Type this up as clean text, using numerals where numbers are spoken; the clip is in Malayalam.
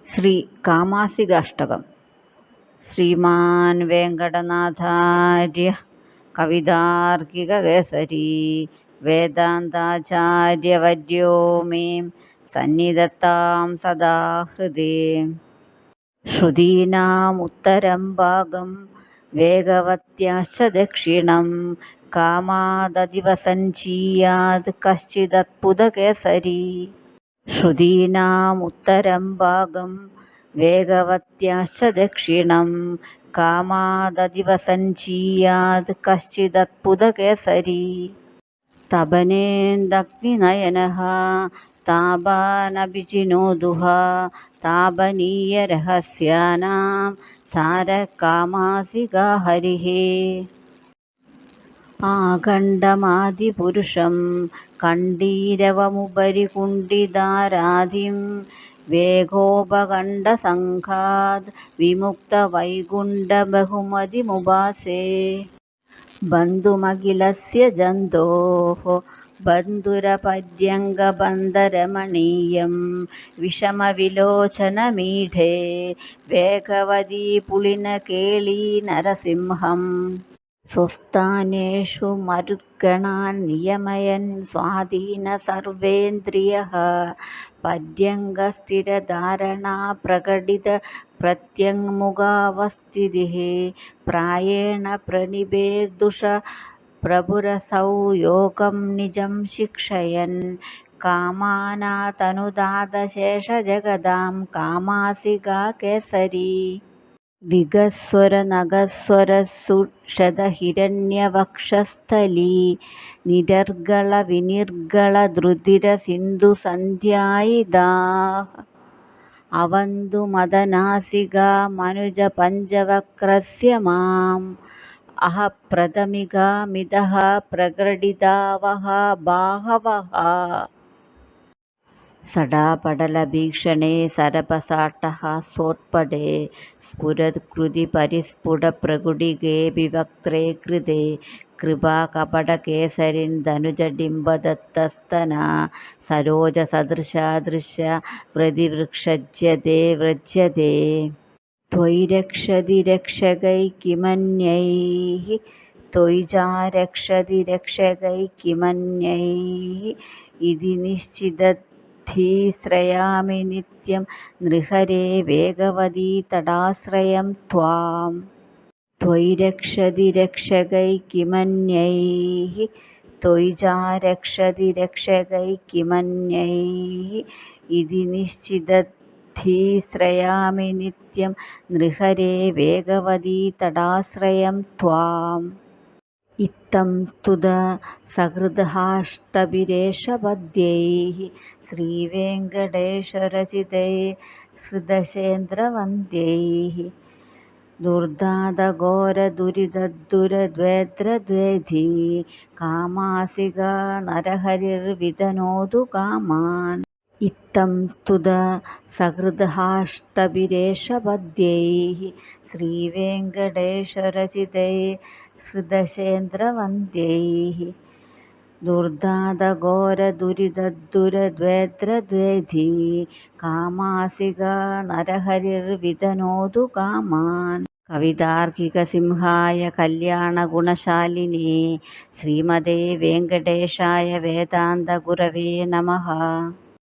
ശ്രീ കാമാസികാഷ്ടകം. ശ്രീമാൻ വെങ്കടനാഥാര്യ കവിതാർക്കികകേസരി വേദാന്താചാര്യവർയോ മേ സന്നിധത്താം സദാ ഹൃദി. ശ്രുതീനാമുത്തരം ഭാഗം വേഗവത്യാശ്ച ദക്ഷിണം കാമാദതിവസഞ്ചീയാത് കശ്ചിദത്ഭുതകേസരി. ശ്രുതീനാമുത്തരം ഭാഗം വേഗവത്യാശ്ച ദക്ഷിണം കാമാദതിവസഞ്ചീയാത് കശ്ചിദത്ഭുതകേസരി. തപനേന്ദഗ്നിനയനഃ താപാനഭിചിനോതുഃ താപനീയരഹസ്യാനാം സാരകാമാസികാ ഹരിഃ. ആഖണ്ഡമാദിപുരുഷം കണ്ഠീരവമുപരി കുണ്ഠിതാരാധിം വേഗോപഖണ്ഡസംഘാത് വിമുക്തവൈകുണ്ഠബഹുമതിമുപാസേ. ബന്ധുമഖിലസ്യ ജന്തോഃ ബന്ധുരപര്യങ്കബന്ധരമണീയം വിഷമവിലോചനമീഢേ വേഗവതി പുളിനകേളീ നരസിംഹം. സ്വസ്ഥാനേഷു മരുദ്ഗണാൻ നിയമയൻ സ്വാധീന സർവേന്ദ്രിയഃ പര്യങ്കസ്ഥിരധാരണാ പ്രകടിത പ്രത്യങ്മുഖാവസ്ഥിതിഃ. പ്രായേണ പ്രണിപേതുഷ പ്രഭുരസൗ യോഗം നിജം ശിക്ഷയൻ കാമാനാതനുദാതശേഷജഗതാം കാമാസികാ കേസരി. വിഗസ്വരനഗസ്വരസുക്ഷതഹിരണ്യവക്ഷസ്ഥലീ നിരർഗളവിനിർഗളധൃതിരസിന്ധുസന്ധ്യായിതാഃ അവന്തു മദനാസികാ മനുജപഞ്ചവക്രസ്യ മാം അഹ പ്രഥമികാമിതഃ പ്രകടിതാവഹ ബാഹവഃ. സടാപടലഭീഷണേ സരപസാട്ടഃ സോത്പടേ സ്ഫുരത്കൃതി പരിസ്ഫുടപ്രകുടികേ വിവക്ത്രേ കൃതേ കൃപാകപടകേസരിൻ ധനുജഡിംബദത്തസ്തനാ സരോജസദൃശാദൃശ്യ വ്രതിവൃക്ഷജ്യതേ വ്രജ്യതേ. ത്വയി രക്ഷതി രക്ഷകൈകിമന്യൈഃ ത്വയിജാരക്ഷതി രക്ഷകൈകിമന്യൈഃ ഇതി നിശ്ചിതധീശ്രയാമി നിത്യം നൃഹരേ വേഗവതി തടാശ്രയം ത്വാം. ത്വയി രക്ഷതി രക്ഷകൈകിമന്യൈഃ ത്വയിജാരക്ഷതി രക്ഷകൈകിമന്യൈഃ ഇതി നിശ്ചിതധീശ്രയാമി നിത്യം നൃഹരേ വേഗവതി തടാശ്രയം ത്വാം. ഇത്തം സ്തുത സഹൃദാഷ്ടഭിരേഷപദ്യൈഃ ശ്രീവേങ്കടേശരചിതൈഃ ശ്രുതശേന്ദ്രവന്ദ്യൈഃ. ദുർദാതഘോരദുരിതദ്ദുരദ്വേദ്രദ്വേധീ കാമാസികാ നരഹരിർവിതനോതു കാമാൻ. ഇത്തം സ്തുത സഹൃദാഷ്ടഭിരേഷപദ്യൈഃ ശ്രീവേങ്കടേശരചിതൈഃ ശ്രുതശേന്ദ്രവന്ദ്യൈഃ. ദുർദാതഘോരദുരിതദ്ദുരദ്വേദ്രദ്വേധീ കാമാസികാ നരഹരിർവിതനോതു കാമാൻ. കവിതാർക്കികസിംഹായ കല്യാണഗുണശാലിനേ ശ്രീമതേ വെങ്കടേശായ വേദാന്തഗുരവേ നമഃ.